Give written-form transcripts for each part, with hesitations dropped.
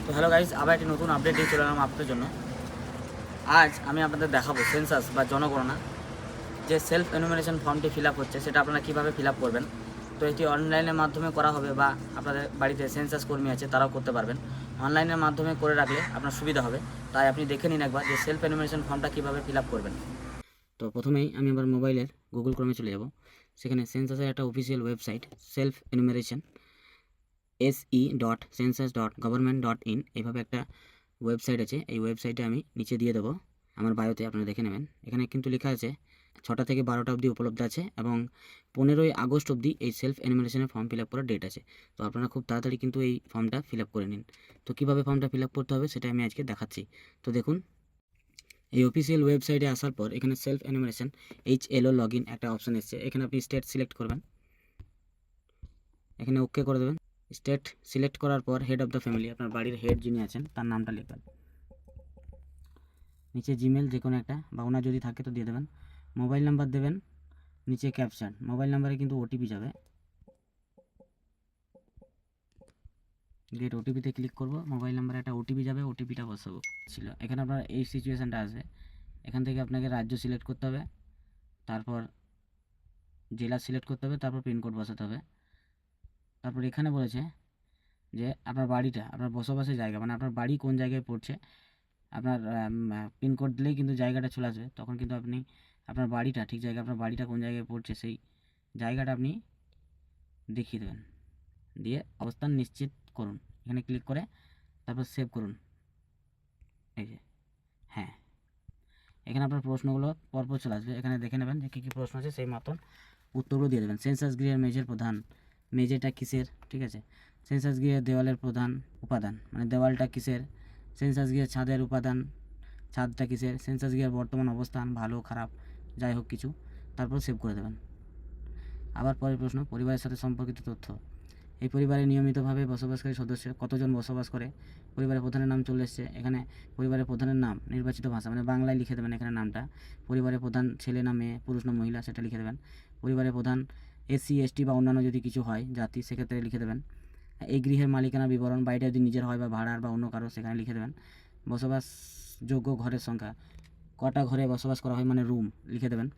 তো hello guys, আবার একটি নতুন আপডেট দিয়ে চলে এলাম আপনাদের জন্য। আজ আমি আপনাদের দেখাবো সেন্সাস বা জনগণনা যে সেলফ এনুমারেশন ফর্মটি ফিল আপ হচ্ছে সেটা আপনারা কীভাবে ফিল আপ করবেন। তো এটি অনলাইনের মাধ্যমে করা হবে বা আপনাদের বাড়িতে সেন্সাস কর্মী আছে তারাও করতে পারবেন। অনলাইনের মাধ্যমে করে রাখলে আপনার সুবিধা হবে, তাই আপনি দেখে নিন একবার যে সেলফ এনুমারেশন ফর্মটা কীভাবে ফিল আপ করবেন। তো প্রথমেই আমি আমার মোবাইলের গুগল ক্রোমে চলে যাব। সেখানে সেন্সাসের একটা official website self enumeration se.census.government.in এইভাবে একটা ওয়েবসাইট আছে। এই ওয়েবসাইটে আমি নিচে দিয়ে দেবো আমার বায়োতে, আপনারা দেখে নেবেন। এখানে কিন্তু লেখা আছে 6টা থেকে 12টা অবধি উপলব্ধ আছে এবং 15ই আগস্ট অবধি এই সেলফ এনুমারেশনের ফর্ম ফিল আপ করার ডেট আছে। তো আপনারা খুব তাড়াতাড়ি কিন্তু এই ফর্মটা ফিল আপ করে নিন। তো কীভাবে ফর্মটা ফিল আপ করতে হবে সেটা আমি আজকে দেখাচ্ছি। তো দেখুন, এই অফিসিয়াল ওয়েবসাইটে আসার পর এখানে self enumeration HLO log in একটা অপশান এসছে। এখানে আপনি স্টেট সিলেক্ট করবেন, এখানে ওকে করে দেবেন। স্টেট সিলেক্ট করার পর হেড অফ দ্য ফ্যামিলি, আপনার বাড়ির হেড যিনি আছেন তার নামটা লিখবেন। নিচে জিমেল যে কোনো একটা বা ওনার যদি থাকে তো দিয়ে দেবেন। মোবাইল নাম্বার দেবেন, নিচে ক্যাপশন। মোবাইল নাম্বারে কিন্তু ওটিপি যাবে, গেট ওটিপিতে ক্লিক করব। মোবাইল নাম্বারে একটা ওটিপি যাবে, ওটিপিটা বসাবো ছিল। এখানে আপনার এই সিচুয়েশানটা আসবে, এখান থেকে আপনাকে রাজ্য সিলেক্ট করতে হবে, তারপর জেলা সিলেক্ট করতে হবে, তারপর পিনকোড বসাতে হবে। তারপর এখানে বলেছে যে আপনার বাড়িটা, আপনার বসবাসের জায়গা, মানে আপনার বাড়ি কোন জায়গায় পড়ছে, আপনার পিনকোড দিলেই কিন্তু জায়গাটা চলে আসবে। তখন কিন্তু আপনি আপনার বাড়িটা ঠিক জায়গা, আপনার বাড়িটা কোন জায়গায় পড়ছে সেই জায়গাটা আপনি দেখিয়ে দেবেন, দিয়ে অবস্থান নিশ্চিত করুন। এখানে ক্লিক করে তারপর সেভ করুন। এই যে হ্যাঁ, এখানে আপনার প্রশ্নগুলো পরপর চলে আসবে। এখানে দেখে নেবেন যে কী কী প্রশ্ন আছে, সেই মতন উত্তরগুলো দিয়ে দেবেন। সেন্সাস গৃহের মেঝের প্রধান, মেঝেটা কিসের, ঠিক আছে। সেন্সাস গৃহের দেওয়ালের প্রধান উপাদান, মানে দেওয়ালটা কিসের। সেন্সাস গৃহের ছাদের উপাদান, ছাদটা কিসের। সেন্সাস গৃহের বর্তমান অবস্থান, ভালো খারাপ যাই হোক কিছু, তারপর সেভ করে দেবেন। আবার পরের প্রশ্ন, পরিবারের সাথে সম্পর্কিত তথ্য। এই পরিবারে নিয়মিতভাবে বসবাসকারী সদস্য কতজন বসবাস করে। পরিবারের প্রধানের নাম চলে এসছে। এখানে পরিবারের প্রধানের নাম নির্বাচিত ভাষা, মানে বাংলায় লিখে দেবেন এখানে নামটা। পরিবারের প্রধান ছেলে না মেয়ে, পুরুষ না মহিলা সেটা লিখে দেবেন। পরিবারের প্রধান SC ST বা অন্যান্য যদি কিছু হয় জাতি, সেক্ষেত্রে লিখে দেবেন। এই গৃহের মালিকানা বিবরণ, বাড়িটা যদি নিজের হয় বা ভাড়ার বা অন্য কারো, সেখানে লিখে দেবেন। বসবাসযোগ্য ঘরের সংখ্যা, কটা ঘরে বসবাস করা হয় মানে রুম, লিখে দেবেন।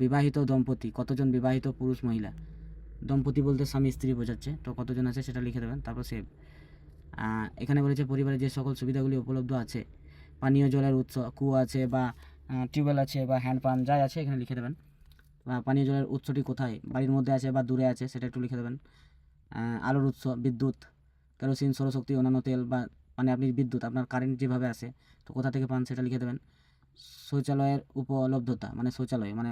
বিবাহিত দম্পতি, কতজন বিবাহিত পুরুষ মহিলা, দম্পতি বলতে স্বামী স্ত্রী বোঝাচ্ছে, তো কতজন আছে সেটা লিখে দেবেন, তারপর সেভ। এখানে বলেছে পরিবারে যে সকল সুবিধাগুলি উপলব্ধ আছে, পানীয় জলের উৎস, কুয়ো আছে বা টিউবওয়েল আছে বা হ্যান্ড পাম্প যাই আছে এখানে লিখে দেবেন। বা পানীয় জলের উৎসটি কোথায়, বাড়ির মধ্যে আছে বা দূরে আছে সেটা একটু লিখে দেবেন। আলোর উৎস, বিদ্যুৎ, কেরোসিন, সৌরশক্তি, অন্যান্য তেল, বা মানে আপনি বিদ্যুৎ আপনার কারেন্ট যেভাবে আসে তো কোথা থেকে পান সেটা লিখে দেবেন। শৌচালয়ের উপলব্ধতা, মানে শৌচালয় মানে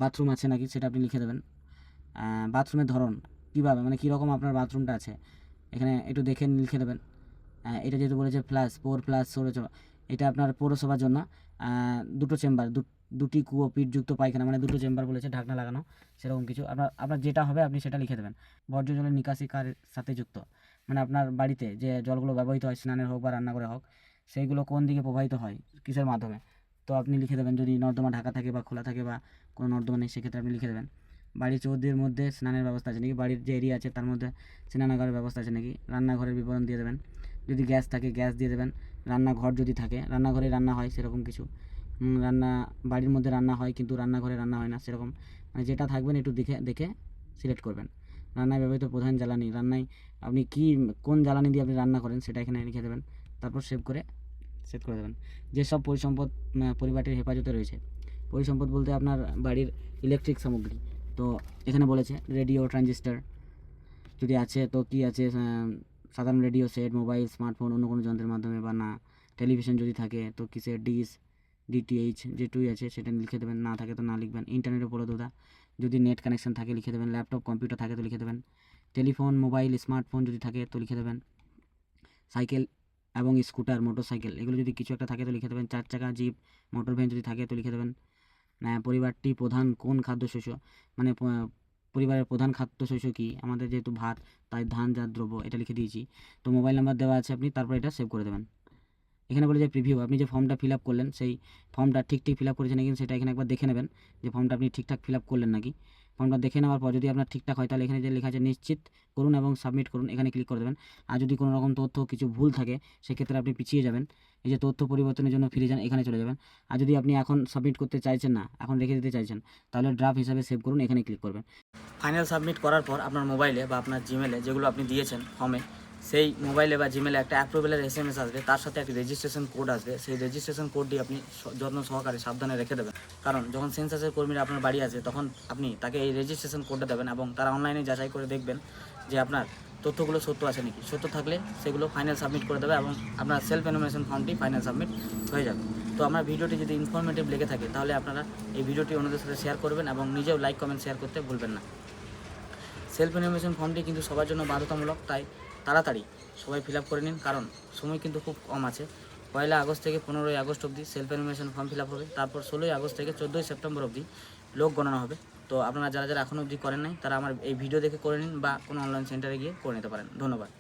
বাথরুম আছে নাকি সেটা আপনি লিখে দেবেন। বাথরুমের ধরন কীভাবে, মানে কীরকম আপনার বাথরুমটা আছে এখানে একটু দেখে লিখে দেবেন। এটা যেহেতু বলেছে +4+ সৌরচবা, এটা আপনার পৌরসভার জন্য। দুটো চেম্বার, দুটি কুয়ো, পিঠযুক্ত পায়খানা, মানে দুটো চেম্বার বলেছে, ঢাকনা লাগানো, সেরকম কিছু। আপনার যেটা হবে আপনি সেটা লিখে দেবেন। বর্জ্য জলের নিকাশি কার সাথে যুক্ত, মানে আপনার বাড়িতে যে জলগুলো ব্যবহৃত হয় স্নানের হোক বা রান্নাঘরে হোক, সেইগুলো কোন দিকে প্রবাহিত হয়, কিসের মাধ্যমে, তো আপনি লিখে দেবেন। যদি নর্দমা ঢাকা থাকে বা খোলা থাকে বা কোনো নর্দমা নেই সেক্ষেত্রে আপনি লিখে দেবেন। বাড়ির চৌহদ্দির মধ্যে স্নানের ব্যবস্থা আছে নাকি, বাড়ির যে এরিয়া আছে তার মধ্যে স্নানাগারের ব্যবস্থা আছে নাকি। রান্নাঘরের বিবরণ দিয়ে দেবেন, যদি গ্যাস থাকে গ্যাস দিয়ে দেবেন। রান্নাঘর যদি থাকে, রান্নাঘরে রান্না হয় সেরকম কিছু, রান্না বাড়ির মধ্যে রান্না হয় কিন্তু রান্নাঘরে রান্না হয় না সেরকম, মানে যেটা থাকবেন একটু দেখে দেখে সিলেক্ট করবেন। রান্নায় ব্যবহৃত প্রধান জ্বালানি, রান্নায় আপনি কোন জ্বালানি দিয়ে আপনি রান্না করেন সেটা এখানে লিখে দেবেন, তারপর সেভ করে দেবেন। যেসব পরিসম্পদ পরিবারটির হেফাজতে রয়েছে, পরিসম্পদ বলতে আপনার বাড়ির ইলেকট্রিক সামগ্রী, তো এখানে বলেছে রেডিও, ট্রানজিস্টার যদি আছে তো কি আছে, সাধারণ রেডিও সেট, মোবাইল, স্মার্টফোন, অন্য কোনো যন্ত্রের মাধ্যমে বা না। টেলিভিশন যদি থাকে তো কিসের, ডিশ, DTH যেটুই আছে সেটা লিখে দেবেন, না থাকে তো না লিখবেন। ইন্টারনেট উপলব্ধতা, যদি নেট কানেকশন থাকে লিখে দেবেন। ল্যাপটপ, কম্পিউটার থাকে তো লিখে দেবেন। টেলিফোন, মোবাইল, স্মার্টফোন যদি থাকে তো লিখে দেবেন। সাইকেল এবং স্কুটার, মোটরসাইকেল এগুলো যদি কিছু একটা থাকে তো লিখে দেবেন। 4 চাকা, জিপ, মোটর ভ্যান যদি থাকে তো লিখে দেবেন। পরিবারটি প্রধান কোন খাদ্যশস্য, মানে পরিবারের প্রধান খাদ্যশস্য কী, আমাদের যেহেতু ভাত তাই ধানজাত দ্রব্য, এটা লিখে দিয়েছি। তো মোবাইল নাম্বার দেওয়া আছে, আপনি তারপর এটা সেভ করে দেবেন। এখানে বলে যে প্রিভিউ, আপনি যে ফর্মটা ফিল আপ করলেন সেই ফর্মটা ঠিক ফিল আপ করেছেন নাকি সেটা এখানে একবার দেখে নেবেন যে ফর্মটা আপনি ঠিকঠাক ফিল আপ করলেন নাকি। ফর্মটা দেখে নেওয়ার পর যদি আপনার ঠিকঠাক হয় তাহলে এখানে যে লেখা আছে নিশ্চিত করুন এবং সাবমিট করুন, এখানে ক্লিক করে দেবেন। আর যদি কোনো রকম তথ্য কিছু ভুল থাকে সেক্ষেত্রে আপনি পিছিয়ে যাবেন, এই যে তথ্য পরিবর্তনের জন্য ফিরে যান, এখানে চলে যাবেন। আর যদি আপনি এখন সাবমিট করতে চাইছেন না, এখন রেখে দিতে চাইছেন, তাহলে ড্রাফট হিসাবে সেভ করুন, এখানে ক্লিক করবেন। ফাইনাল সাবমিট করার পর আপনার মোবাইলে বা আপনার জিমেলে যেগুলো আপনি দিয়েছেন ফর্মে, সেই মোবাইলে বা জিমেলে একটা অ্যাপ্রুভেলের SMS আসবে, তার সাথে একটি রেজিস্ট্রেশন কোড আসবে। সেই রেজিস্ট্রেশন কোডটি আপনি যত্ন সহকারে সাবধানে রেখে দেবেন, কারণ যখন সেন্সাসের কর্মীরা আপনার বাড়ি আসে তখন আপনি তাকে এই রেজিস্ট্রেশন কোডটা দেবেন এবং তারা অনলাইনে যাচাই করে দেখবেন যে আপনার তথ্যগুলো সত্য আছে নাকি। সত্য থাকলে সেগুলো ফাইনাল সাবমিট করে দেবে এবং আপনার সেলফ এনুমারেশন ফর্মটি ফাইনাল সাবমিট হয়ে যাবে। তো আমার ভিডিওটি যদি ইনফরমেটিভ লেগে থাকে তাহলে আপনারা এই ভিডিওটি অন্যদের সাথে শেয়ার করবেন এবং নিজেও লাইক কমেন্ট শেয়ার করতে ভুলবেন না। সেলফ এনুমারেশন ফর্মটি কিন্তু সবার জন্য বাধ্যতামূলক, তাই তাড়াতাড়ি সবাই ফিল আপ করে নিন, কারণ সময় কিন্তু খুব কম আছে। 1 আগস্ট থেকে 15 আগস্ট অবধি self enumeration form fill up হবে, তারপর 16 আগস্ট থেকে 14 সেপ্টেম্বর অবধি লোক গণনা হবে। তো আপনারা যারা যারা এখনও অবধি করেন নাই তারা আমার এই ভিডিও দেখে করে নিন বা কোনো অনলাইন সেন্টারে গিয়ে করে নিতে পারেন। ধন্যবাদ।